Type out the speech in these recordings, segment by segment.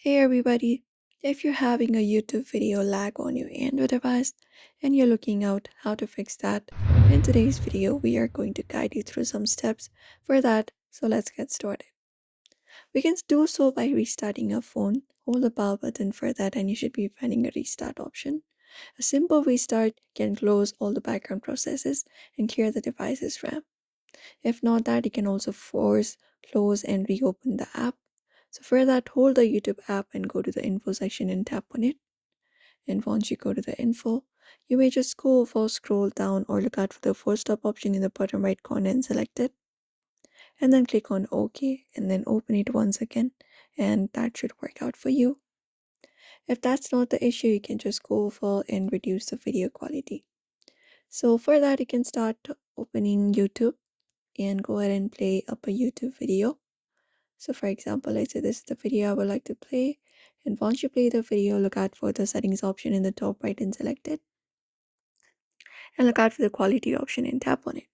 Hey everybody! If you're having a YouTube video lag on your Android device and you're looking out how to fix that, in today's video we are going to guide you through some steps for that. So let's get started. We can do so by restarting your phone. Hold the power button for that and you should be finding a restart option. A simple restart can close all the background processes and clear the device's RAM. If not that, you can also force, close and reopen the app. So for that, hold the YouTube app and go to the info section and tap on it. And once you go to the info, you may just go for scroll down or look out for the full stop option in the bottom right corner and select it. And then click on OK and then open it once again. And that should work out for you. If that's not the issue, you can just go for and reduce the video quality. So for that, you can start opening YouTube and go ahead and play up a YouTube video. So for example, let's say this is the video I would like to play. And once you play the video, look out for the settings option in the top right and select it. And look out for the quality option and tap on it.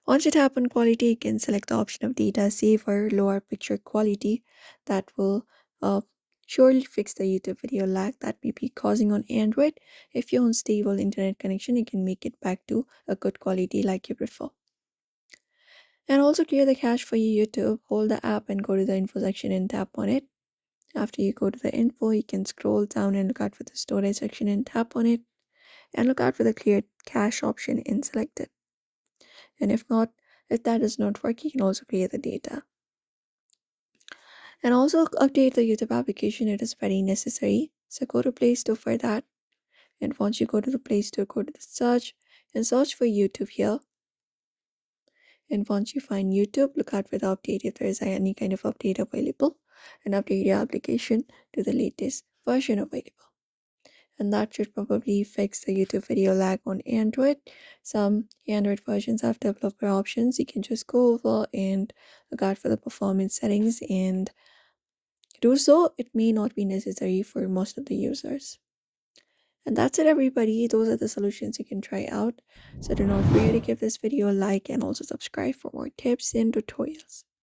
Once you tap on quality, you can select the option of data save or lower picture quality. That will surely fix the YouTube video lag that may be causing on Android. If you're on stable internet connection, you can make it back to a good quality like you prefer. And also clear the cache for your YouTube. Hold the app and go to the info section and tap on it. After you go to the info, you can scroll down and look out for the storage section and tap on it. And look out for the clear cache option and select it. And if that does not work, you can also clear the data. And also update the YouTube application. It is very necessary. So go to Play Store for that. And once you go to the Play Store, go to the search and search for YouTube here. And once you find YouTube, look out for the update if there is any kind of update available, and update your application to the latest version available. And that should probably fix the YouTube video lag on Android. Some Android versions have developer options. You can just go over and look out for the performance settings and do so. It may not be necessary for most of the users. And that's it, everybody. Those are the solutions you can try out. So do not forget to give this video a like and also subscribe for more tips and tutorials.